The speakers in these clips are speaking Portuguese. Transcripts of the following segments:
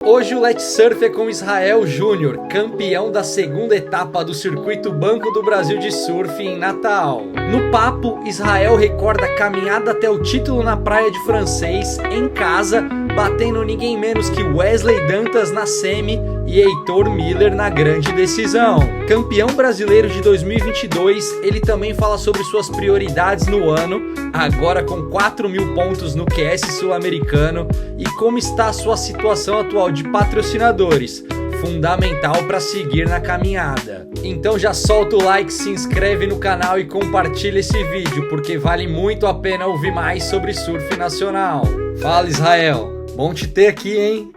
Hoje o Let's Surf é com Israel Júnior, campeão da segunda etapa do Circuito Banco do Brasil de Surf em Natal. No papo, Israel recorda a caminhada até o título na praia de Francês, em casa, batendo ninguém menos que Wesley Dantas na semi e Heitor Miller na grande decisão. Campeão brasileiro de 2022, ele também fala sobre suas prioridades no ano, agora com 4.000 pontos no QS sul-americano, e como está a sua situação atual de patrocinadores, fundamental para seguir na caminhada. Então já solta o like, se inscreve no canal e compartilha esse vídeo, porque vale muito a pena ouvir mais sobre surf nacional. Fala, Israel, bom te ter aqui, hein?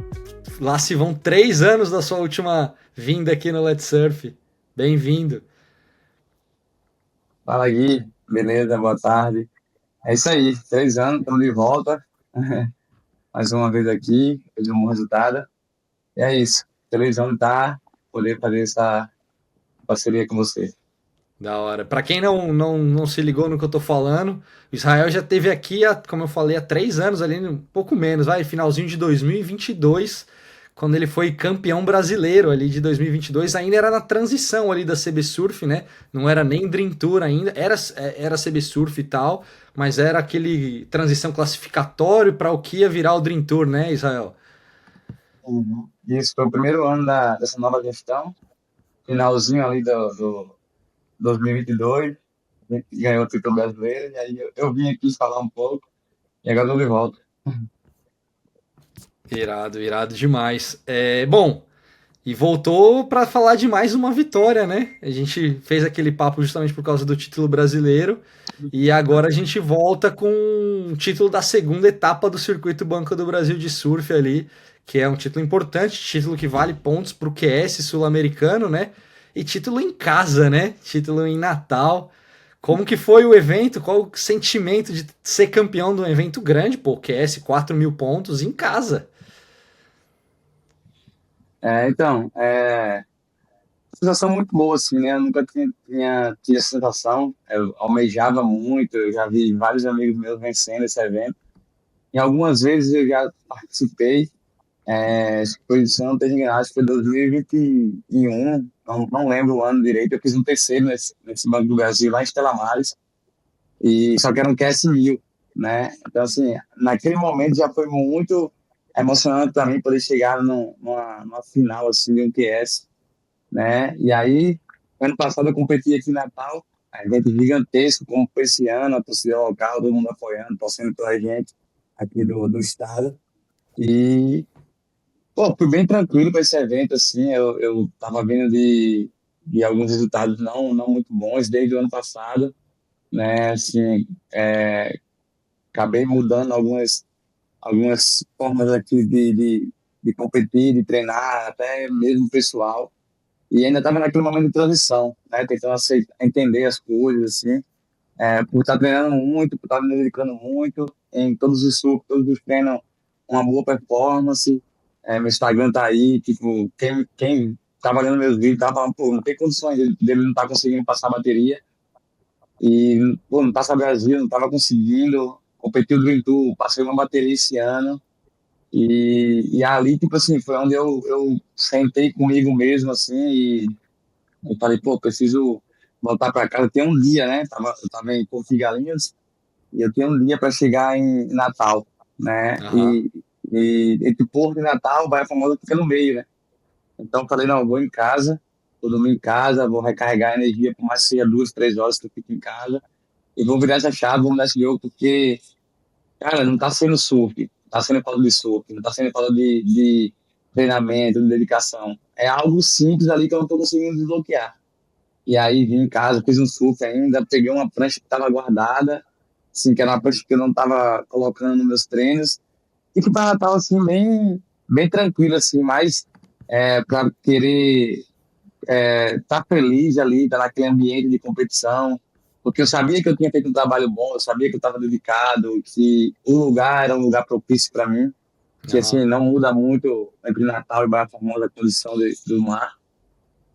Lá se vão 3 anos da sua última vinda aqui no Let's Surf. Bem-vindo. Fala, Gui, beleza? Boa tarde. É isso aí, 3 anos, estamos de volta. Mais uma vez aqui, fez um bom resultado. E é isso, 3 anos tá poder fazer essa parceria com você. Da hora. Para quem não se ligou no que eu tô falando, o Israel já teve aqui, como eu falei, há 3 anos, ali, um pouco menos, finalzinho de 2022, quando ele foi campeão brasileiro ali de 2022, ainda era na transição ali da CB Surf, né? Não era nem Dream Tour ainda, era CB Surf e tal, mas era aquele transição classificatório para o que ia virar o Dream Tour, né, Israel? Isso foi o primeiro ano dessa nova gestão, finalzinho ali do 2022, a gente ganhou o título brasileiro, e aí eu vim aqui falar um pouco, e agora estou de volta. Irado, irado demais. Bom, e voltou para falar de mais uma vitória, né? A gente fez aquele papo justamente por causa do título brasileiro e agora a gente volta com o título da segunda etapa do Circuito Banco do Brasil de Surf ali, que é um título importante, título que vale pontos para o QS sul-americano, né? E título em casa, né? Título em Natal. Como que foi o evento? Qual o sentimento de ser campeão de um evento grande? Pô, QS 4.000 pontos em casa. Então, sensação muito boa, assim, né? Eu nunca tinha tido essa sensação. Eu almejava muito, eu já vi vários amigos meus vencendo esse evento. E algumas vezes eu já participei. Acho que foi, se eu não tenho enganado, acho que foi 2021, não lembro o ano direito. Eu fiz um terceiro nesse Banco do Brasil, lá em Estela Maris, e só que era um QS 1000, né? Então, assim, naquele momento já foi muito emocionante para mim poder chegar numa final, assim, de um QS, né? E aí, ano passado eu competi aqui em Natal, evento gigantesco, como foi esse ano, a torcida local, todo mundo apoiando, torcendo pela gente aqui do estado. E, pô, fui bem tranquilo para esse evento, assim, eu tava vindo de alguns resultados não muito bons desde o ano passado, né? Assim, acabei mudando algumas formas aqui de competir, de treinar, até mesmo pessoal. E ainda estava naquele momento de transição, né? Tentando entender as coisas, assim. Por estar treinando muito, por estar me dedicando muito, em todos os surtos, todos os treinos, uma boa performance. Meu Instagram tá aí, tipo, quem tava olhando meus vídeos tava falando, pô, não tem condições dele não estar conseguindo passar a bateria. E, pô, no Taça Brasil, não tava conseguindo. Competi o Dream Tour, passei uma bateria esse ano. E ali, tipo assim, foi onde eu sentei comigo mesmo, assim, e eu falei, pô, preciso voltar para casa. Tem um dia, né? Eu tava em Porto de Galinhas e eu tenho um dia para chegar em Natal, né? Aham. E entre Porto e Natal, Baía Famosa fica no meio, né? Então eu falei, não, eu vou em casa, vou dormir em casa, vou recarregar a energia por mais que seja 2, 3 horas que eu fico em casa e vou virar essa chave, vou mudar esse jogo, porque, cara, não tá sendo surf, tá sendo falta de surf, não tá sendo falta de treinamento, de dedicação. É algo simples ali que eu não tô conseguindo desbloquear. E aí vim em casa, fiz um surf ainda, peguei uma prancha que estava guardada, assim, que era uma prancha que eu não estava colocando nos meus treinos, e que para Natal, assim, bem tranquilo, assim, mais para querer estar feliz ali, estar naquele ambiente de competição, porque eu sabia que eu tinha feito um trabalho bom, eu sabia que eu estava dedicado, que o lugar era um lugar propício para mim, que assim, Aham. não muda muito entre Natal e Barra Formosa a condição do mar.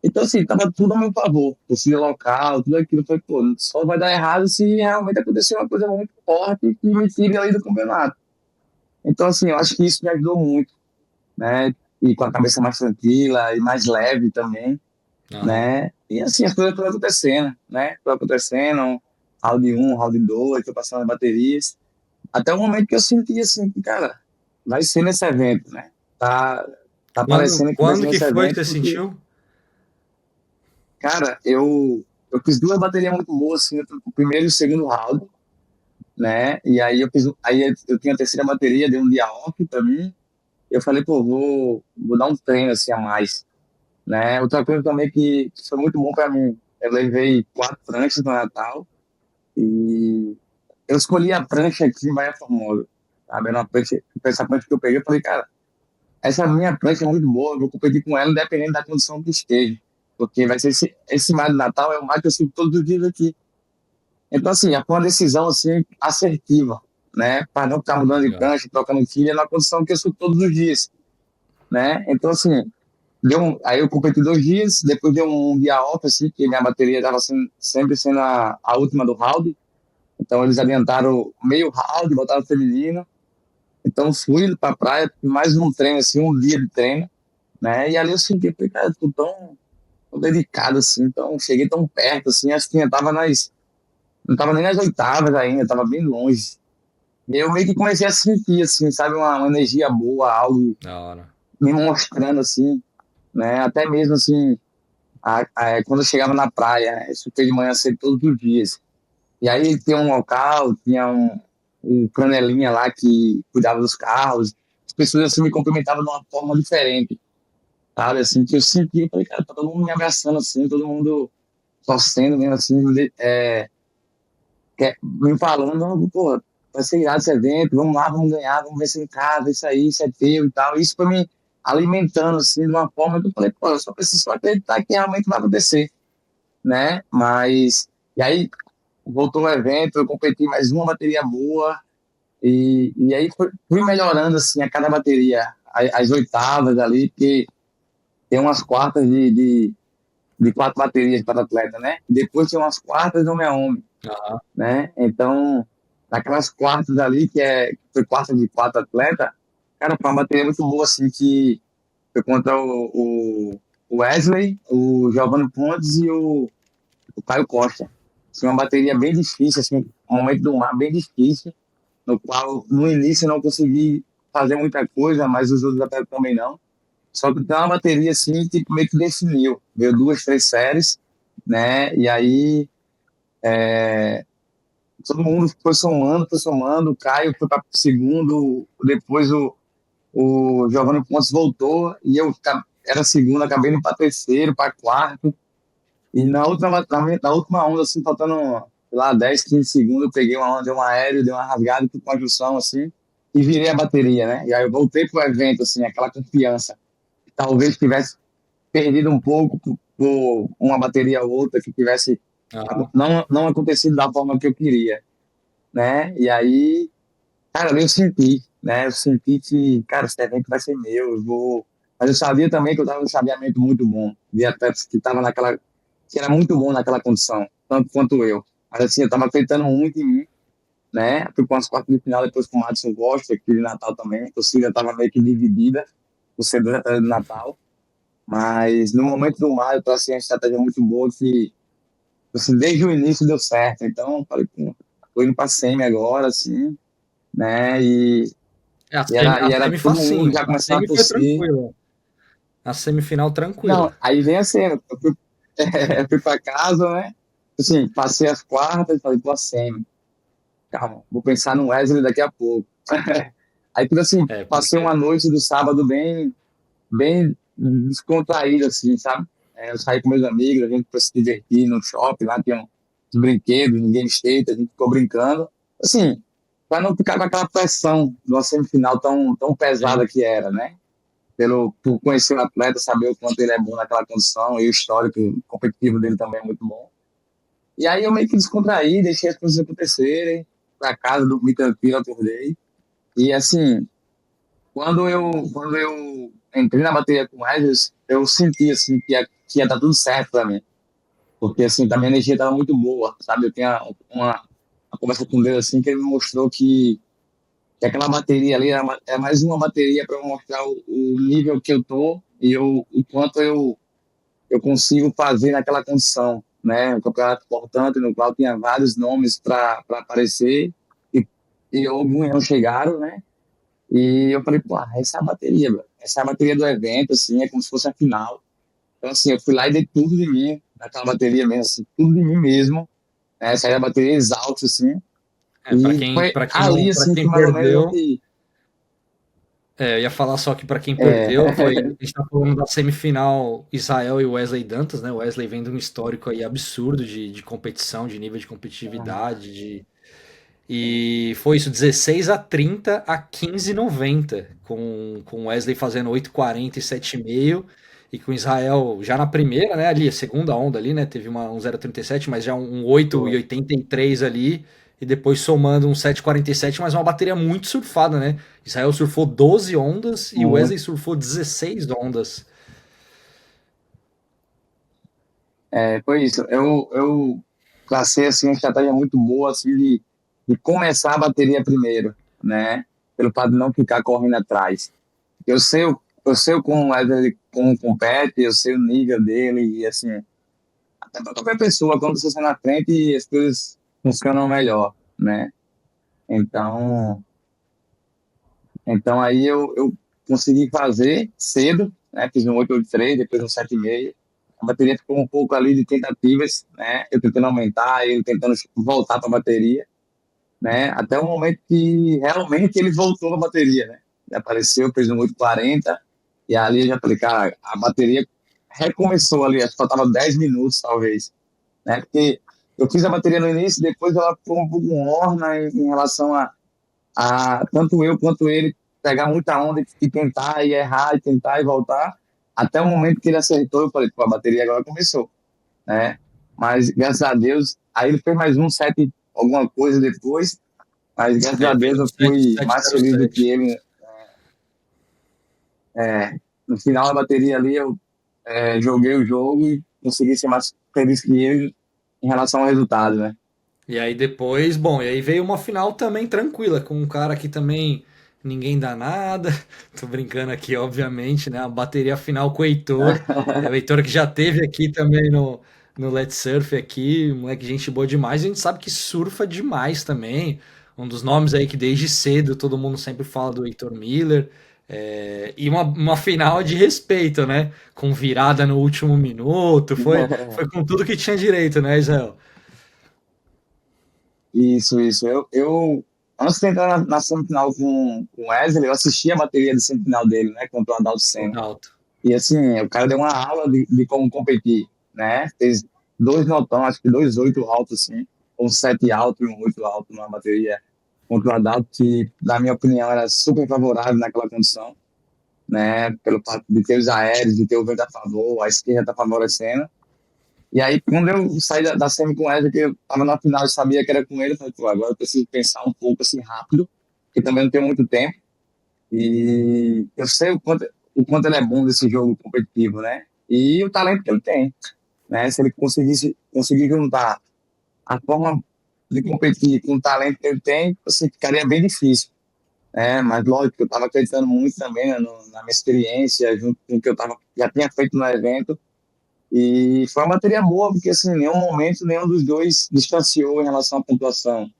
Então, assim, tava tudo a meu favor. Torcida local, tudo aquilo. Foi, pô, só vai dar errado se realmente acontecer uma coisa muito forte que me tire ali do campeonato. Então, assim, eu acho que isso me ajudou muito, né? e com a cabeça mais tranquila e mais leve também, Aham. né? E assim, as coisas foram acontecendo, né? Foi acontecendo, round um, round 2, foi passando as baterias, até o momento que eu senti assim, que, cara, vai ser nesse evento, né? Tá, tá parecendo que vai ser Quando que nesse foi que evento, você porque, sentiu? cara, eu fiz duas baterias muito boas, assim, o primeiro e o segundo round, né? E aí eu tinha a terceira bateria, deu um dia off pra mim, eu falei, pô, vou dar um treino assim a mais, né? Outra coisa também que foi muito bom para mim, eu levei 4 pranchas no Natal e eu escolhi a prancha aqui em Baía Formosa, sabe? Era uma prancha, essa prancha que eu peguei, eu falei, cara, essa minha prancha é muito boa, eu vou competir com ela independente da condição que esteja, porque vai ser esse mar de Natal é o mar que eu sigo todos os dias aqui. Então, assim, foi uma decisão assim, assertiva, né? Para não ficar mudando de Legal. prancha, trocando quilha na condição que eu sigo todos os dias, né? Então, assim, aí eu competi 2 dias, depois deu um dia off, assim, que minha bateria estava sempre sendo a última do round. Então eles adiantaram meio round, botaram feminino. Então fui pra praia, mais um treino, assim, um dia de treino, né? E ali eu senti, falei, cara, eu tô tão dedicado, assim, então cheguei tão perto, assim, acho que eu tava não tava nem nas oitavas ainda, tava bem longe. E eu meio que comecei a sentir, assim, sabe, uma energia boa, algo Da hora. me mostrando, assim, né? Até mesmo, assim, quando eu chegava na praia, isso foi de manhã cedo todos os dias. E aí tinha um local, tinha um canelinha lá que cuidava dos carros. As pessoas assim me cumprimentavam de uma forma diferente, sabe? Assim, que eu senti, eu falei, cara, tá todo mundo me abraçando assim, todo mundo torcendo mesmo assim, me falando, não, pô, vai ser irado esse evento, vamos lá, vamos ganhar, vamos vencer em casa, isso aí, isso é teu e tal. Isso foi me alimentando assim, de uma forma que eu falei, pô, eu só preciso só acreditar que realmente vai acontecer, né? Mas, e aí voltou o evento, eu competi mais uma bateria boa, e aí fui melhorando assim a cada bateria, as oitavas ali, porque tem umas quartas de 4 baterias para atleta, né? Depois tem umas quartas homem a homem, Aham. né? Então, naquelas quartas ali, que foi quarta de 4 atletas, cara, foi uma bateria muito boa, assim, que foi contra o Wesley, o Giovanni Pontes e o Caio Costa. Assim, uma bateria bem difícil, assim, um momento do mar bem difícil, no qual no início eu não consegui fazer muita coisa, mas os outros atletas também não. Só que tem uma bateria assim, tipo, meio que definiu. Veio 2, 3 séries, né? E aí todo mundo foi somando, o Caio foi para segundo, depois o Giovanni Pontes voltou, e eu era segundo, acabei indo para terceiro, para quarto. E na última onda, assim, faltando, sei lá, 10, 15 segundos, eu peguei uma onda, dei um aéreo, dei uma rasgada, fui com a junção, assim, e virei a bateria, né? E aí eu voltei pro evento, assim, aquela confiança. Talvez tivesse perdido um pouco por uma bateria ou outra que tivesse Aham. não acontecido da forma que eu queria, né? E aí, cara, eu senti, né? Eu senti que, cara, esse evento vai ser meu, eu vou. Mas eu sabia também que eu estava num chaveamento muito bom, de atletas que estavam naquela, que era muito bom naquela condição, tanto quanto eu. Mas assim, eu estava acreditando muito em mim, né? Fui com as quartas de final depois com o Madison Costa, aqui de Natal também, a torcida estava meio que dividida, o cedo de Natal. Mas no momento do mar, eu tracei uma estratégia muito boa que, assim, desde o início deu certo. Então, falei, pô, tô indo pra semi agora, assim, né? E A era semi todo mundo facinho. já A começando a semi foi torcer. tranquila. A semifinal Não, tranquila. aí vem a cena. Eu fui pra casa, né? Assim, passei as quartas, falei, pô, semi. Calma, vou pensar no Wesley daqui a pouco. Aí, tudo assim, É, passei porque. uma noite do sábado bem descontraído, assim, sabe? Eu saí com meus amigos, a gente foi se divertir no shopping, lá tinha uns brinquedos, no Game State, a gente ficou brincando. Assim, para não ficar com aquela pressão de uma semifinal tão Sim. pesada que era, né? Por conhecer o atleta, saber o quanto ele é bom naquela condição e o histórico competitivo dele também é muito bom. E aí eu meio que descontraí, deixei as coisas acontecerem, pra casa, dormi tranquilo, acordei. E assim, quando eu entrei na bateria com o Edges, eu senti assim que ia dar tudo certo para mim, porque assim, a minha energia estava muito boa, sabe? Eu tinha uma conversa com Deus assim que ele me mostrou que que aquela bateria ali é mais uma bateria para mostrar o nível que eu tô e o quanto eu consigo fazer naquela condição, né? Um campeonato importante no qual tinha vários nomes para aparecer e, e alguns não chegaram, né? E eu falei, pô, essa é a bateria, velho. Essa é a bateria do evento, assim, é como se fosse a final. Então, assim, eu fui lá e dei tudo de mim naquela bateria mesmo, assim, tudo de mim mesmo, né? Saí da bateria exausto, assim. Para E quem, foi para quem não, ali, para assim, que quem mais ou menos eu perdeu, me... eu ia falar só que para quem É, perdeu, foi, a gente tá falando da semifinal Israel e Wesley Dantas, né? O Wesley vem de um histórico aí absurdo de competição, de nível de competitividade, e foi isso, 16-30 a 15-90, com Wesley fazendo 8,40 e 7,5, e com Israel já na primeira, né, ali, a segunda onda ali, né, teve um 0,37, mas já um foi. 8,83 ali, e depois somando um 7,47, mas uma bateria muito surfada, né? Israel surfou 12 ondas e o Wesley surfou 16 ondas. Foi isso. Eu tracei assim, uma estratégia muito boa assim, de começar a bateria primeiro, né? Pelo fato de não ficar correndo atrás. Eu sei como compete, eu sei o nível dele, e assim, até para qualquer pessoa, quando você sai na frente, as coisas funcionam melhor, né? Então, então aí eu consegui fazer cedo, né? Fiz um 883, depois um 7,5. A bateria ficou um pouco ali de tentativas, né? Eu tentando aumentar, ele tentando voltar para a bateria, né? Até o momento que realmente ele voltou para a bateria, né? Ele apareceu, fez um 840 e ali eu já falei, cara, a bateria recomeçou ali, acho que faltava 10 minutos talvez, né? Porque eu fiz a bateria no início, depois ela ficou um pouco morna em relação a tanto eu quanto ele pegar muita onda e tentar e errar e tentar e voltar, até o momento que ele acertou, eu falei, pô, a bateria agora começou, né? Mas graças a Deus, aí ele fez mais um set alguma coisa depois, mas graças É, a ele fez Deus um eu fui mais feliz do 7,07. que ele. No final da bateria ali, eu joguei o jogo e consegui ser mais feliz que ele em relação ao resultado, né? E aí depois, bom, e aí veio uma final também tranquila, com um cara que também ninguém dá nada. Tô brincando aqui, obviamente, né? A bateria final com o Heitor. É o Heitor que já teve aqui também no Let's Surf aqui, moleque, gente boa demais. A gente sabe que surfa demais também. Um dos nomes aí que desde cedo todo mundo sempre fala do Heitor Miller. E uma final de respeito, né? Com virada no último minuto. Foi com tudo que tinha direito, né, Israel? Isso. Antes de entrar na semifinal com o Wesley, eu assisti a bateria de semifinal dele, né, contra o Adalto Senna. Ronaldo. E assim, o cara deu uma aula de como competir, né? Fez dois notão, acho que dois oito altos, assim, um sete alto e um oito alto numa bateria contra o Adalto, que, na minha opinião, era super favorável naquela condição, né? Pelo fato de ter os aéreos, de ter o vento a favor, a esquerda tá favorecendo. E aí, quando eu saí da semi com essa, que eu tava na final e sabia que era com ele, eu falei, pô, agora eu preciso pensar um pouco assim rápido, porque também não tenho muito tempo. E eu sei o quanto ele é bom desse jogo competitivo, né? E o talento que ele tem, né? Se ele conseguir juntar a forma de competir com o talento que ele tem, assim, ficaria bem difícil, né? Mas lógico, eu estava acreditando muito também, né, na minha experiência, junto com o que já tinha feito no evento. E foi uma bateria boa, porque assim, em nenhum momento nenhum dos dois distanciou em relação à pontuação.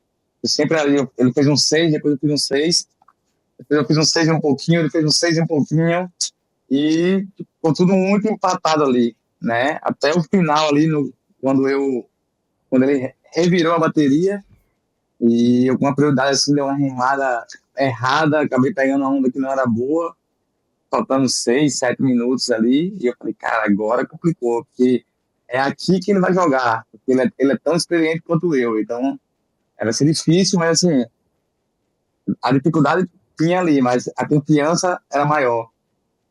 Eu sempre ali, ele fez um 6, depois eu fiz um 6, depois eu fiz um 6 e um pouquinho, ele fez um 6 e um pouquinho, e ficou tudo muito empatado ali, né? Até o final ali, quando ele revirou a bateria, e eu com uma prioridade assim, deu uma remada errada, acabei pegando uma onda que não era boa, faltando 6, 7 minutos ali, e eu falei, cara, agora complicou, porque é aqui que ele vai jogar, porque ele é tão experiente quanto eu, então era ser difícil, mas assim, a dificuldade tinha ali, mas a confiança era maior,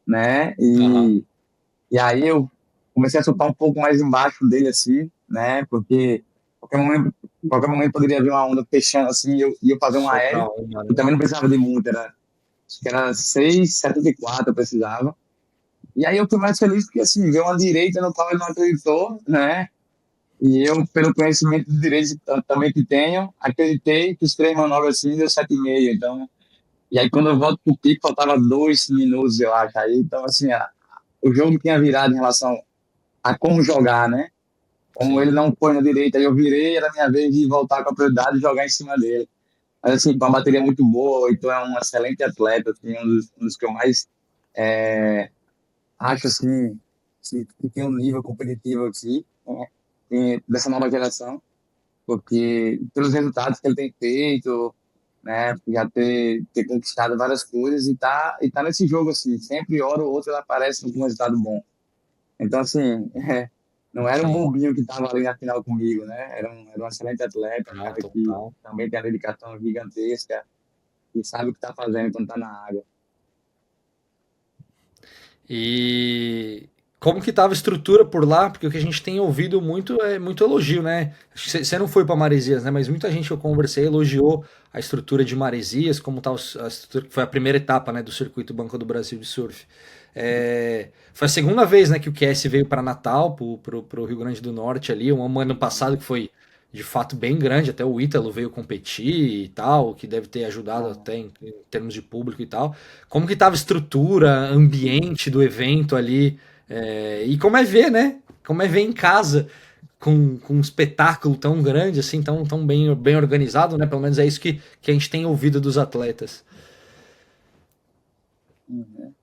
né? Aham. E aí eu comecei a soltar um pouco mais embaixo dele, assim, né? Porque qualquer momento poderia vir uma onda fechando assim e eu fazer um Soprar aéreo. uma, E né? também não precisava de muito, acho que era 6,74 eu precisava. E aí eu fui mais feliz porque, assim, veio uma direita no qual ele não acreditou, né? E eu, pelo conhecimento de direito também que tenho, acreditei que os três manobras assim deu 7,5. Então, E aí, quando eu volto pro pico, faltava 2 minutos, eu acho. Aí, então, assim, o jogo tinha virado em relação a como jogar, né? Como ele Sim. não foi na direita, aí eu virei, era minha vez de voltar com a prioridade e jogar em cima dele. Mas, assim, com uma bateria muito boa, então é um excelente atleta, assim, um dos que eu mais acho, assim, que tem um nível competitivo aqui, né? Dessa nova geração, porque pelos resultados que ele tem feito, né, já ter conquistado várias coisas e tá nesse jogo, assim, sempre hora ou outra ele aparece com um resultado bom. Então, assim, não era um Sim. bobinho que estava ali na final comigo, né? Era um excelente atleta, um Não, cara que total. também tem a dedicação gigantesca e sabe o que está fazendo quando está na área. E como que tava a estrutura por lá? Porque o que a gente tem ouvido muito é muito elogio, né? Você não foi para Maresias, né? Mas muita gente que eu conversei elogiou a estrutura de Maresias, como tá a estrutura, que foi a primeira etapa, né, do Circuito Banco do Brasil de Surf. Foi a segunda vez, né, que o QS veio para Natal, pro Rio Grande do Norte ali, um ano passado que foi de fato bem grande, até o Ítalo veio competir e tal, que deve ter ajudado Ah, até em termos de público e tal. Como que tava a estrutura, ambiente do evento ali, e como é ver, né? Como é ver em casa com um espetáculo tão grande, assim, tão bem organizado, né? Pelo menos é isso que a gente tem ouvido dos atletas. uhum.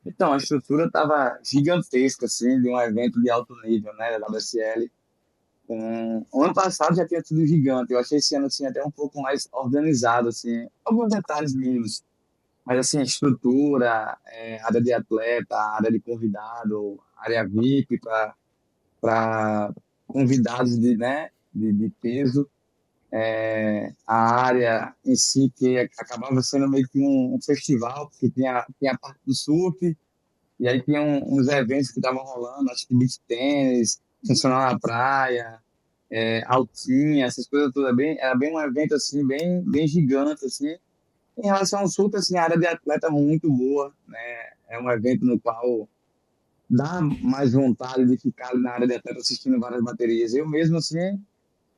Então, a estrutura estava gigantesca, assim, de um evento de alto nível, né, da WSL. O ano passado já tinha sido gigante, eu achei esse ano, assim, até um pouco mais organizado, assim, alguns detalhes mínimos, mas, assim, estrutura, área de atleta, área de convidado, área VIP para convidados de peso, a área em si, que acabava sendo meio que um festival, porque tinha a parte do surf, e aí tinha uns eventos que estavam rolando, acho que beach tênis, funcionar na praia, altinha, essas coisas todas, era bem um evento assim, bem gigante, assim. Em relação ao surf, assim, a área de atleta é muito boa, né? É um evento no qual dá mais vontade de ficar ali na área de atleta assistindo várias baterias. Eu mesmo, assim,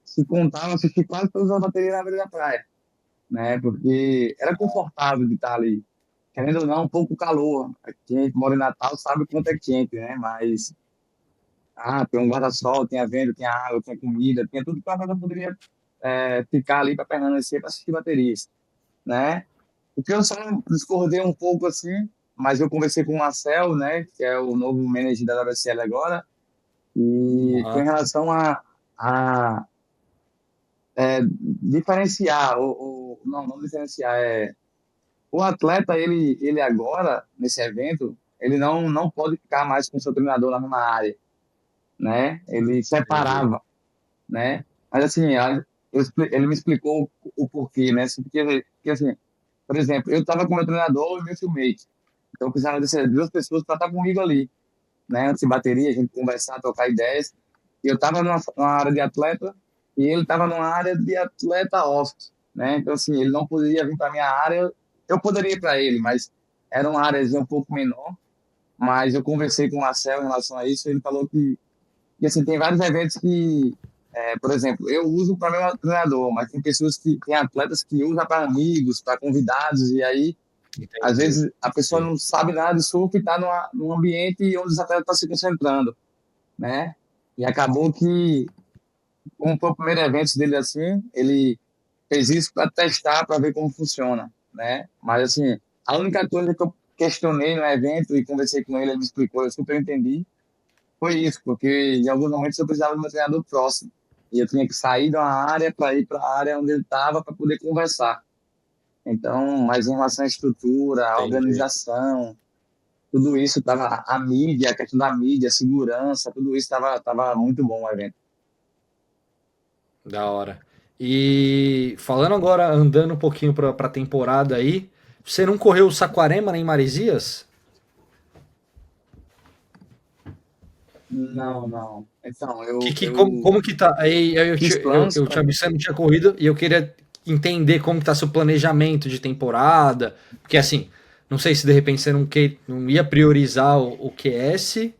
se contar, eu assisti quase todas as baterias na beira da praia, né? Porque era confortável de estar ali. Querendo ou não, um pouco calor. Aqui a gente mora em Natal, sabe o quanto é quente, né? Mas, tem um guarda-sol, tinha vento, tinha água, tinha comida, tinha tudo que a pessoa poderia ficar ali para permanecer, para assistir baterias, né? O que eu só discordei um pouco assim, mas eu conversei com o Marcel, né, que é o novo manager da WSL agora, e foi em Aham. relação a diferenciar, não diferenciar, o atleta, ele agora, nesse evento, ele não pode ficar mais com o seu treinador na mesma área, né? Ele Entendi. separava, né? Mas assim, ele me explicou o porquê, né? Assim, porque assim, por exemplo, eu estava com meu treinador e meu teammate. Então, eu precisava dessas duas pessoas para estar comigo ali, né? Antes de bateria, a gente conversar, trocar ideias. E eu estava numa área de atleta e ele estava numa área de atleta off, né? Então, assim, ele não poderia vir para minha área. Eu poderia ir para ele, mas era uma área um pouco menor. Mas eu conversei com o Marcel em relação a isso. Ele falou que assim, tem vários eventos que, por exemplo, eu uso para meu treinador, mas tem pessoas tem atletas que usam para amigos, para convidados, e aí às Entendi. vezes a pessoa Sim. não sabe nada de surf e está num ambiente onde os atletas estão se concentrando, né? E acabou que, como foi o primeiro evento dele assim, ele fez isso para testar, para ver como funciona, né? Mas assim, a única coisa que eu questionei no evento e conversei com ele, ele me explicou, eu super entendi, foi isso, porque em alguns momentos eu precisava do meu treinador próximo. E eu tinha que sair da área para ir para a área onde ele estava para poder conversar. Então, mas em relação à estrutura, à Entendi. organização, tudo isso estava, a mídia, a questão da mídia, a segurança, tudo isso tava muito bom o evento. Da hora. E falando agora, andando um pouquinho pra temporada aí, você não correu o Saquarema nem Maresias? Não, não. Então, eu, Como eu que tá? Aí fiz planos eu para. te avisei, você não tinha corrido e eu queria entender como que tá seu planejamento de temporada. Porque assim, não sei se de repente você não ia priorizar o QS,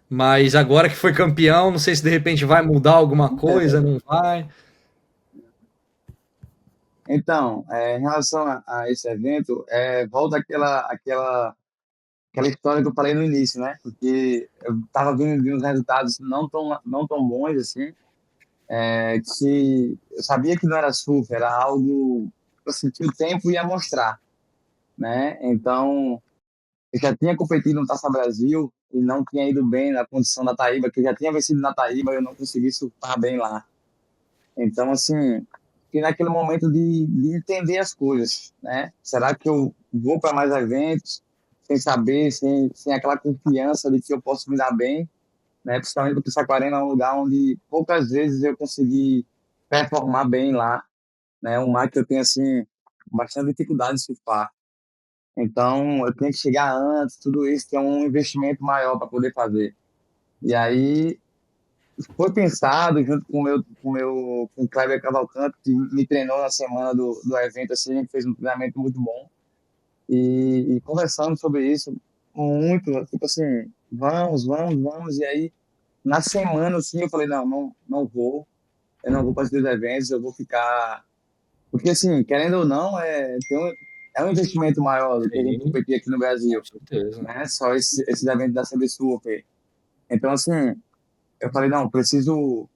mas agora que foi campeão, não sei se de repente vai mudar alguma coisa, não vai. Então, em relação a esse evento, volta aquela história que eu falei no início, né? Porque eu estava vindo uns resultados não tão bons assim, que eu sabia que não era surf, era algo assim, que o tempo ia mostrar, né? Então, eu já tinha competido no Taça Brasil e não tinha ido bem na condição da Taíba, que eu já tinha vencido na Taíba e eu não consegui surfar bem lá. Então, assim, fiquei naquele momento de entender as coisas, né? Será que eu vou para mais eventos sem saber, sem aquela confiança de que eu posso me dar bem, né? Principalmente porque Saquarema é um lugar onde poucas vezes eu consegui performar bem lá, né? Um mar que eu tenho, assim, bastante dificuldade de surfar. Então, eu tenho que chegar antes, tudo isso tem um investimento maior para poder fazer. E aí, foi pensado junto com o Kleber Cavalcante, que me treinou na semana do evento, assim, a gente fez um treinamento muito bom. E conversando sobre isso, muito, tipo assim, vamos. E aí, na semana, assim, eu falei, não vou. Eu não vou para esses eventos, eu vou ficar. Porque, assim, querendo ou não, é um investimento maior do que a gente Sim, competir aqui no Brasil, com certeza. né? Só esses eventos da CB Super. Então, assim, eu falei, não, preciso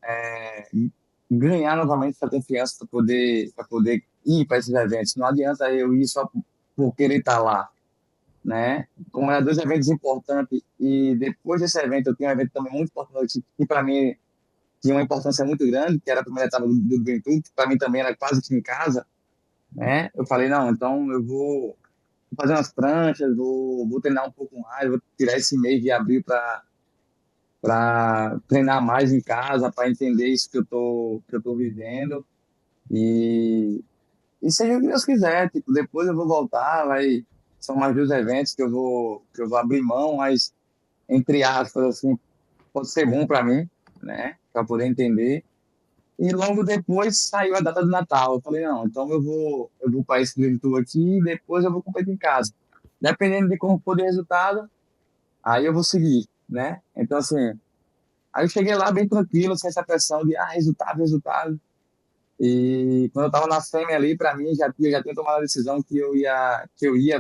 ganhar novamente essa confiança para poder ir para esses eventos. Não adianta eu ir só por querer estar lá, né? Como eram dois eventos importantes e depois desse evento eu tinha um evento também muito importante que para mim tinha uma importância muito grande, que era a primeira etapa do Green Tour, que para mim também era quase que em casa, né? Eu falei, não, então eu vou fazer umas pranchas, vou treinar um pouco mais, vou tirar esse mês de abril para treinar mais em casa, para entender isso que eu tô vivendo e seja o que Deus quiser, tipo, depois eu vou voltar, são mais dois eventos que eu vou abrir mão, mas entre aspas assim, pode ser bom para mim, né, para poder entender. E logo depois saiu a data do Natal. Eu falei, não, então eu vou para esse Dream Tour aqui e depois eu vou competir em casa. Dependendo de como for o resultado, aí eu vou seguir, né? Então, assim, aí eu cheguei lá bem tranquilo, sem essa pressão de, resultado. E quando eu tava na fêmea ali, para mim, já tinha tomado a decisão que eu ia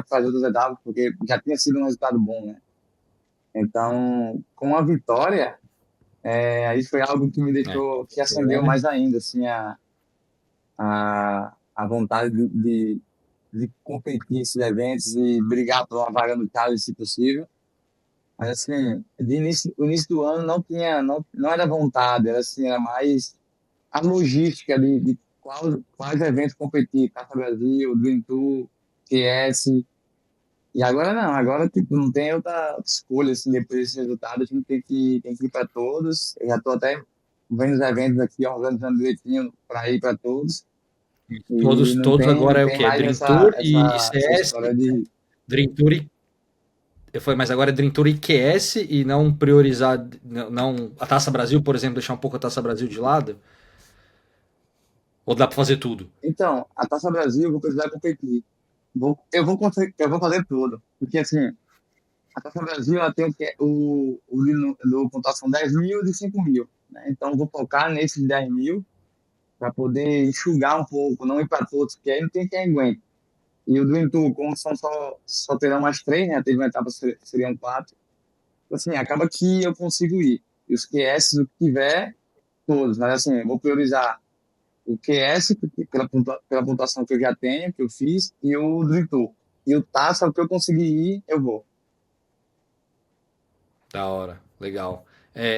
fazer outras etapas, porque já tinha sido um resultado bom, né? Então, com a vitória, aí foi algo que me É, deixou, que acendeu mais ainda, assim, a vontade de competir nesses eventos e brigar por uma vaga no Charles, se possível. Mas, assim, o início do ano não era vontade, era, assim, era mais a logística de quais eventos competir, Taça Brasil, Dream Tour, QS. E agora não, agora tipo, não tem outra escolha, assim, depois desse resultado, a gente tem que ir para todos. Eu já estou até vendo os eventos aqui, organizando direitinho para ir para todos. E Todos não agora é o tem quê? mais Dream Tour e essa CS, história de. Dream Tour e eu falei, mas agora é Dream Tour e QS e não priorizar, não a Taça Brasil, por exemplo, deixar um pouco a Taça Brasil de lado? Ou dá pra fazer tudo? Então, a Taça Brasil, eu vou precisar competir. Eu vou fazer tudo. Porque, assim, a Taça Brasil ela tem do pontuação 10 mil e de 5 mil. Né? Então, eu vou focar nesses 10 mil para poder enxugar um pouco, não ir para todos, porque aí não tem quem aguente. E o do Intu, como só terão mais três, né? Teve uma etapa seriam quatro. Assim, acaba que eu consigo ir. E os QS, o que tiver, todos. Mas assim, eu vou priorizar o QS pela pontuação que eu já tenho, que eu fiz, e o do Intu. E o Taça, o que eu conseguir ir, eu vou. Da hora, legal.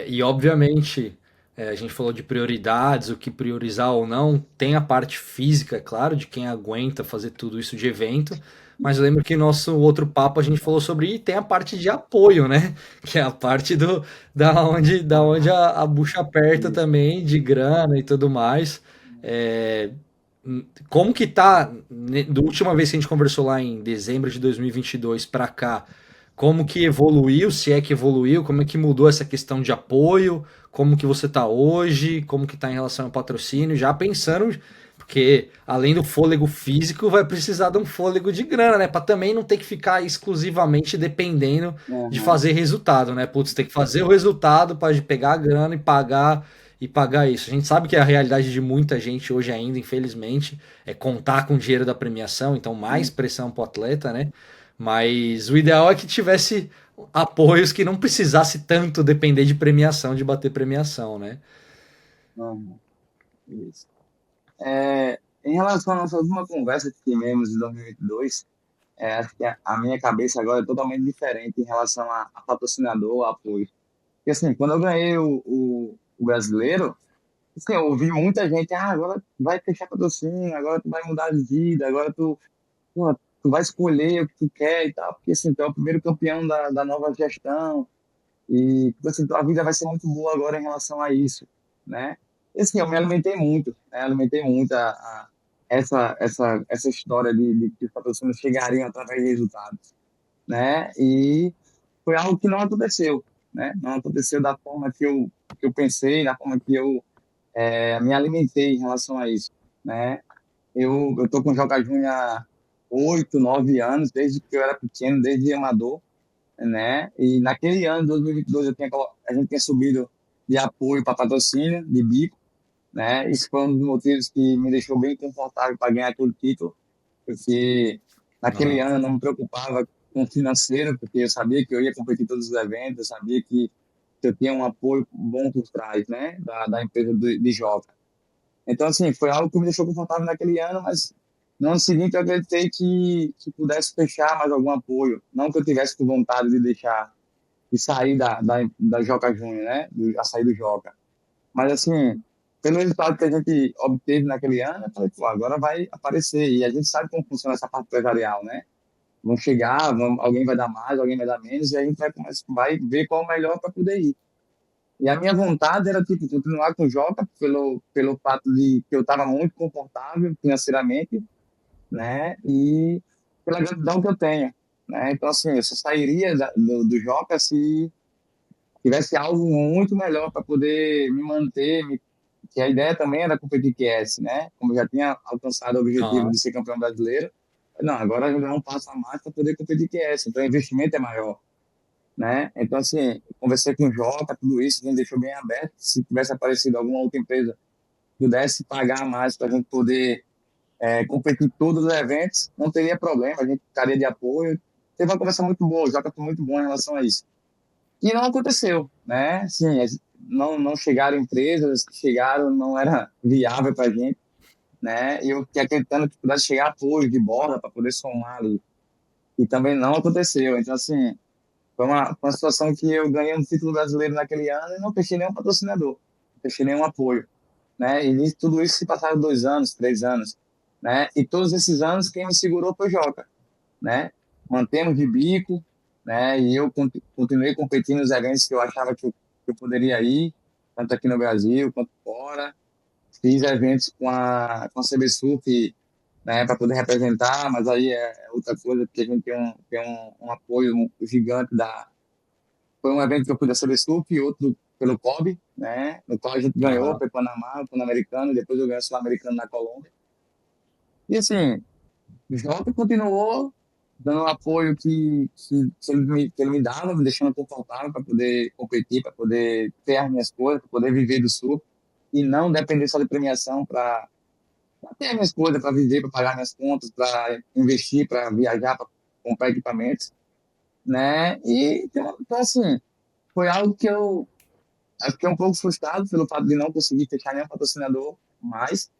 E obviamente, a gente falou de prioridades, o que priorizar ou não, tem a parte física, é claro, de quem aguenta fazer tudo isso de evento, mas eu lembro que no nosso outro papo a gente falou sobre, e tem a parte de apoio, né? Que é a parte da onde a bucha aperta Isso. também, de grana e tudo mais. É, como que tá, da última vez que a gente conversou lá em dezembro de 2022 para cá, como que evoluiu, se é que evoluiu, como é que mudou essa questão de apoio, como que você está hoje, como que está em relação ao patrocínio, já pensando, porque além do fôlego físico, vai precisar de um fôlego de grana, né, para também não ter que ficar exclusivamente dependendo de Uhum. fazer resultado, né, putz, tem que fazer o resultado para pegar a grana e pagar e pagar isso. A gente sabe que a realidade de muita gente hoje ainda, infelizmente, é contar com o dinheiro da premiação, então mais pressão para o atleta, né? Mas o ideal é que tivesse apoios que não precisasse tanto depender de premiação, de bater premiação, né? Não, isso. Em relação à nossa última conversa que tivemos em 2022, acho que a minha cabeça agora é totalmente diferente em relação a patrocinador, a apoio. Porque assim, quando eu ganhei o brasileiro, assim, eu ouvi muita gente, agora tu vai fechar patrocínio, agora tu vai mudar de vida, agora pô, tu vai escolher o que tu quer e tal, porque assim, tu é o primeiro campeão da nova gestão, e tipo assim, tua vida vai ser muito boa agora em relação a isso, né? E assim, eu me alimentei muito, né? Alimentei muito essa história de que os patrocínios chegariam através de resultados, né? E foi algo que não aconteceu, né? Não aconteceu da forma que eu pensei, da forma que eu me alimentei em relação a isso, né? Eu tô com o Joga Júnior há 8, 9 anos, desde que eu era pequeno, desde amador, né? E naquele ano, 2022, a gente tinha subido de apoio para patrocínio, de bico, né? Isso foi um dos motivos que me deixou bem confortável para ganhar aquele título, porque naquele Uhum. ano eu não me preocupava com o financeiro, porque eu sabia que eu ia competir em todos os eventos, eu sabia que eu tinha um apoio bom por trás, né? Da empresa de Joca. Então, assim, foi algo que me deixou confortável naquele ano, mas no ano seguinte eu acreditei que pudesse fechar mais algum apoio. Não que eu tivesse com vontade de deixar, de sair da Joca Júnior, né? A sair do Joca. Mas, assim, pelo resultado que a gente obteve naquele ano, eu falei, pô, agora vai aparecer. E a gente sabe como funciona essa parte empresarial, né? Vão chegar, alguém vai dar mais, alguém vai dar menos, e a gente vai ver qual é o melhor para poder ir. E a minha vontade era, tipo, continuar com o Joca pelo fato de que eu estava muito confortável financeiramente, né? E pela gratidão que eu tenho, né? Então, assim, eu só sairia do Joca se tivesse algo muito melhor para poder me manter, que a ideia também era competir QS, né? Como eu já tinha alcançado o objetivo Uhum. de ser campeão brasileiro, não, agora eu já um passo a mais para poder competir QS, então o investimento é maior, né? Então, assim, conversei com o Jota, tudo isso, a gente deixou bem aberto. Se tivesse aparecido alguma outra empresa que pudesse pagar mais para a gente poder competir em todos os eventos, não teria problema, a gente ficaria de apoio. Teve uma conversa muito boa, o Jota foi muito bom em relação a isso. E não aconteceu, né? Assim, não chegaram empresas, que chegaram, não era viável para a gente, né? E eu fiquei acreditando que pudesse chegar apoio de borda para poder somar ali. E também não aconteceu. Então, assim, foi uma situação que eu ganhei um título brasileiro naquele ano e não fechei nenhum patrocinador, não fechei nenhum apoio, né? E tudo isso se passaram 2 anos, 3 anos, né? E todos esses anos quem me segurou foi o Joca, né? Mantemos de bico, né? E eu continuei competindo nos eventos que eu achava que eu poderia ir, tanto aqui no Brasil quanto fora. Fiz eventos com a CB Surf, né, para poder representar, mas aí é outra coisa, porque a gente tem um apoio gigante foi um evento que eu fui da Sobresup e outro pelo COB, né? No qual a gente ganhou, Uhum. foi Panamá, o Pan-Americano, depois eu ganhei o Sul-Americano na Colômbia. E assim, o Jota continuou dando o apoio que ele me dava, me deixando confortável para poder competir, para poder ter as minhas coisas, para poder viver do Sul e não depender só de premiação para ter as minhas coisas, para viver, para pagar minhas contas, para investir, para viajar, para comprar equipamentos, né? E então assim, foi algo que eu fiquei um pouco frustrado pelo fato de não conseguir fechar nenhum patrocinador mas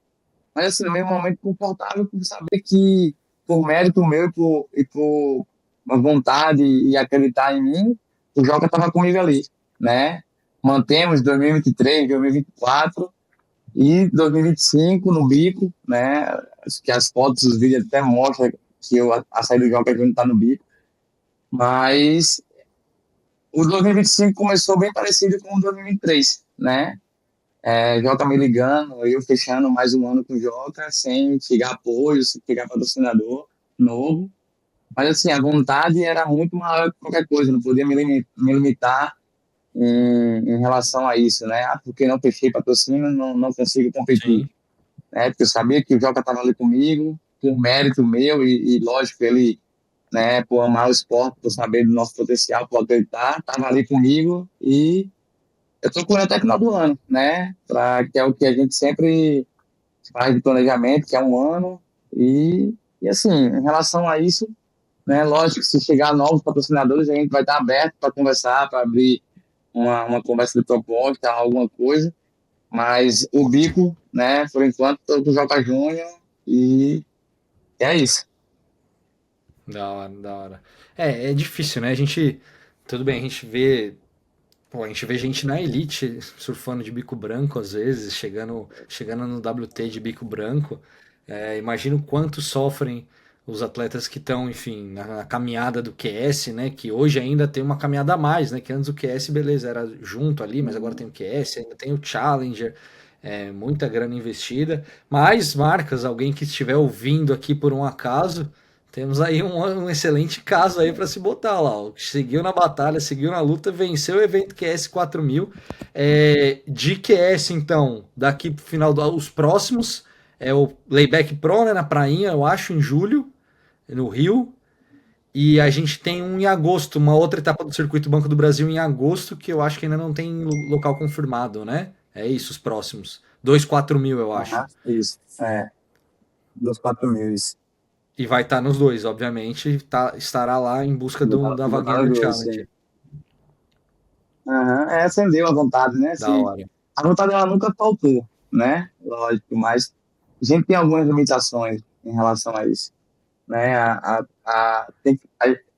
assim, no mesmo momento confortável por saber que, por mérito meu e por uma vontade e acreditar em mim, o Joca estava comigo ali, né? Mantemos 2023, 2024 e 2025 no bico, né? Acho que as fotos, os vídeos até mostram que a saída do Joca Júnior está no bico, mas o 2025 começou bem parecido com o 2023, né? Joca me ligando, eu fechando mais um ano com o Joca, sem chegar apoio, sem chegar patrocinador novo. Mas assim, a vontade era muito maior que qualquer coisa, não podia me limitar em relação a isso, né? Porque não fechei patrocínio, não consigo competir, Sim. né? Porque eu sabia que o Joca estava ali comigo, por mérito meu, e lógico, ele, né, por amar o esporte, por saber do nosso potencial, por acreditar, estava ali comigo e eu tô correndo até final do ano, né? Que é o que a gente sempre faz de planejamento, que é um ano. E assim, em relação a isso, né? Lógico que se chegar novos patrocinadores, a gente vai estar aberto para conversar, para abrir uma conversa de proposta, alguma coisa. Mas o bico, né? Por enquanto, tô com o Joca Júnior e é isso. Da hora, da hora. É difícil, né? A gente, tudo bem, a gente vê, pô, a gente vê gente na elite surfando de bico branco às vezes, chegando no WT de bico branco. Imagino quanto sofrem os atletas que estão, enfim, na caminhada do QS, né? Que hoje ainda tem uma caminhada a mais, né? Que antes o QS, beleza, era junto ali, mas agora tem o QS, ainda tem o Challenger, muita grana investida. Mais marcas, alguém que estiver ouvindo aqui por um acaso, temos aí um excelente caso aí para se botar lá. Ó. Seguiu na batalha, seguiu na luta, venceu o evento QS 4000. De QS, então, daqui pro final dos próximos é o Layback Pro, né, na prainha, eu acho, em julho, no Rio. E a gente tem um em agosto, uma outra etapa do Circuito Banco do Brasil em agosto, que eu acho que ainda não tem local confirmado, né? É isso, os próximos. 2.4000, eu acho. Aham, isso. Dos 4.000, isso. E vai estar nos dois, obviamente. Estará lá em busca da vaguinha Botaram do dois, Challenge. sim. Aham, acendeu a vontade, né? Da Assim, hora. a vontade ela nunca faltou, né? Lógico, mas a gente tem algumas limitações em relação a isso, né?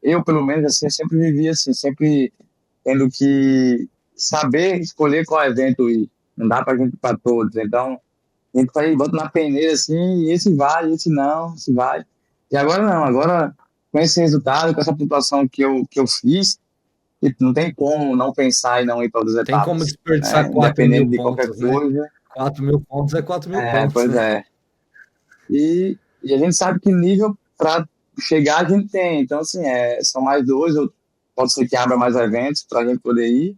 Eu, pelo menos, assim, eu sempre vivi assim, sempre tendo que saber escolher qual evento ir. Não dá pra gente ir para todos. Então, a gente vai, bota na peneira assim, e esse vai, esse não, esse vai. E agora não, agora com esse resultado, com essa pontuação que eu fiz, tipo, não tem como não pensar e não ir para outras Tem como etapas, desperdiçar né? 4.000 Independente de qualquer pontos, né? coisa. 4.000 pontos é 4.000 pontos, Pois né? é. E a gente sabe que nível para chegar a gente tem. Então, assim, são mais dois, ou pode ser que abra mais eventos para a gente poder ir.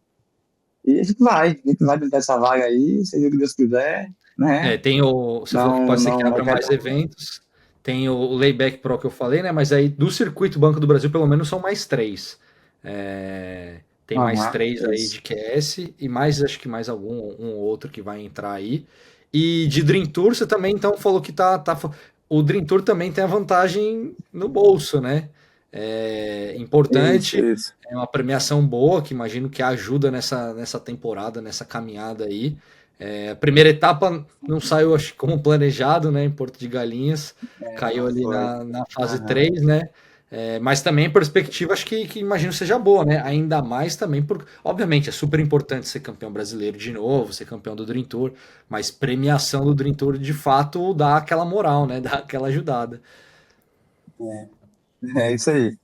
E a gente vai tentar essa vaga aí, seja o que Deus quiser, né? Tem o. Você falou que Não, pode ser que não abra mais afeta. eventos. Tem o Layback Pro que eu falei, né? Mas aí do circuito Banco do Brasil, pelo menos, são mais três. Tem mais Aham, três aí isso. de QS e mais, acho que mais algum um outro que vai entrar aí. E de Dream Tour, você também então falou que o Dream Tour também tem a vantagem no bolso, né? É Isso, importante, isso. é uma premiação boa, que imagino que ajuda nessa temporada, nessa caminhada aí. A primeira etapa não saiu, acho, como planejado, né, em Porto de Galinhas, caiu Não ali foi. na fase Aham. 3, né? Mas também a perspectiva acho que imagino seja boa, né? Ainda mais também por. Obviamente, é super importante ser campeão brasileiro de novo, ser campeão do Dream Tour, mas premiação do Dream Tour de fato dá aquela moral, né? Dá aquela ajudada. É isso aí.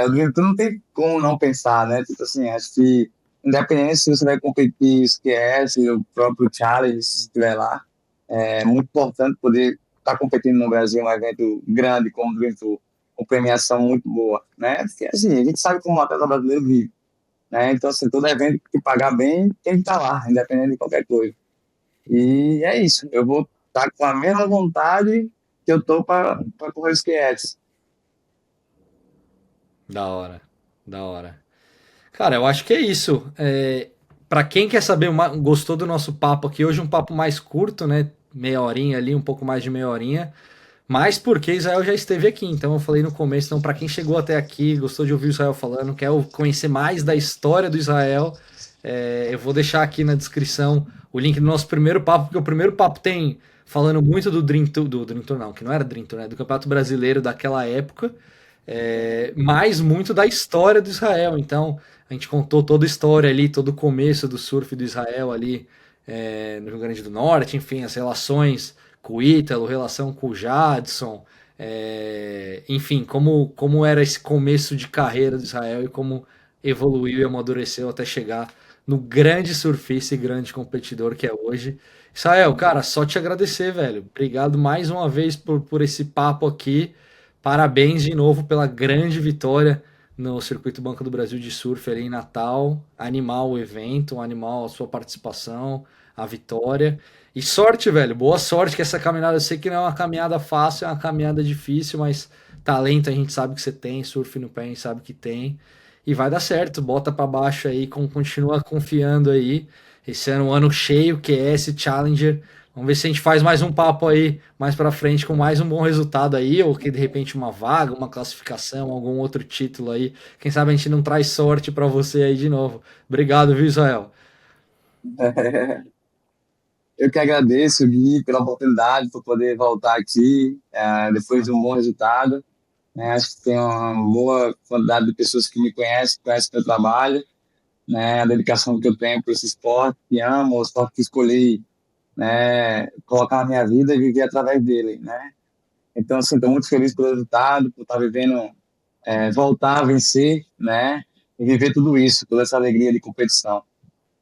O Dream Team não tem como não pensar, né? Tipo assim, acho que independente se você vai competir, se quer, se o próprio Charles se estiver lá, é muito importante poder estar competindo no Brasil, um evento grande como o Dream Tour, com premiação muito boa, né? Porque assim, a gente sabe como o atleta brasileiro vive, né? Então, assim, todo evento que pagar bem tem que estar lá, independente de qualquer coisa. E é isso, eu vou estar com a mesma vontade que eu tô para correr os QS. Da hora, da hora. Cara, eu acho que é isso. Para quem quer saber, gostou do nosso papo aqui, hoje um papo mais curto, né? Meia horinha ali, um pouco mais de meia horinha. Mas porque Israel já esteve aqui, então eu falei no começo, então para quem chegou até aqui, gostou de ouvir o Israel falando, quer conhecer mais da história do Israel, eu vou deixar aqui na descrição o link do nosso primeiro papo, porque o primeiro papo tem falando muito do Dream Tour, do Dream Tour não, que não era Dream Tour, né, do Campeonato Brasileiro daquela época, mas muito da história do Israel. Então a gente contou toda a história ali, todo o começo do surf do Israel ali no Rio Grande do Norte, enfim, as relações com o Ítalo, relação com o Jadson, enfim, como era esse começo de carreira do Israel e como evoluiu e amadureceu até chegar no grande surfista e grande competidor que é hoje. Israel, cara, só te agradecer, velho. Obrigado mais uma vez por esse papo aqui. Parabéns de novo pela grande vitória no Circuito Banco do Brasil de Surf ali em Natal. Animal o evento, animal a sua participação, a vitória. E sorte, velho. Boa sorte que essa caminhada, eu sei que não é uma caminhada fácil, é uma caminhada difícil, mas talento a gente sabe que você tem, surf no pé a gente sabe que tem. E vai dar certo, bota para baixo aí, continua confiando aí. Esse ano é um ano cheio, QS, Challenger. Vamos ver se a gente faz mais um papo aí mais para frente com mais um bom resultado aí, ou que de repente uma vaga, uma classificação, algum outro título aí. Quem sabe a gente não traz sorte para você aí de novo. Obrigado, viu, Israel? Eu que agradeço, Gui, pela oportunidade por poder voltar aqui depois de um bom resultado. Né? Acho que tem uma boa quantidade de pessoas que me conhecem, conhecem meu trabalho, né? A dedicação que eu tenho para esse esporte, que amo, o esporte que escolhi, né? Colocar na minha vida e viver através dele, né? Então, assim, estou muito feliz pelo resultado, por estar vivendo, voltar a vencer, né? E viver tudo isso, toda essa alegria de competição.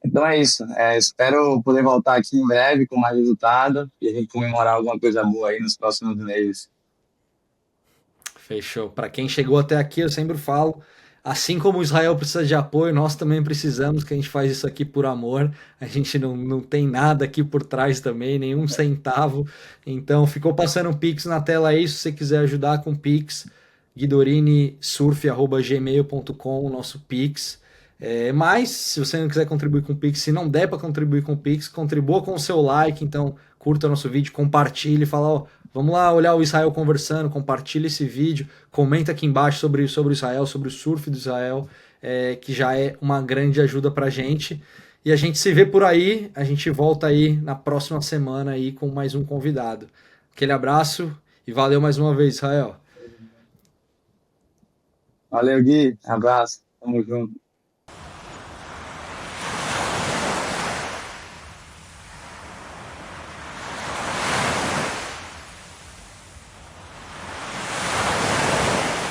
Então é isso. Espero poder voltar aqui em breve com mais resultado e a gente comemorar alguma coisa boa aí nos próximos meses. Fechou. Para quem chegou até aqui, eu sempre falo, assim como o Israel precisa de apoio, nós também precisamos, que a gente faz isso aqui por amor. A gente não tem nada aqui por trás também, nenhum centavo. Então, ficou passando um Pix na tela aí, se você quiser ajudar com Pix, guidorinesurf@gmail.com, o nosso Pix. Mas, se você não quiser contribuir com o Pix, se não der para contribuir com o Pix, contribua com o seu like, então curta nosso vídeo, compartilhe, fala, ó, vamos lá olhar o Israel conversando, compartilha esse vídeo, comenta aqui embaixo sobre o Israel, sobre o surf do Israel, que já é uma grande ajuda pra gente. E a gente se vê por aí, a gente volta aí na próxima semana aí com mais um convidado. Aquele abraço e valeu mais uma vez, Israel. Valeu, Gui. Abraço. Tamo junto.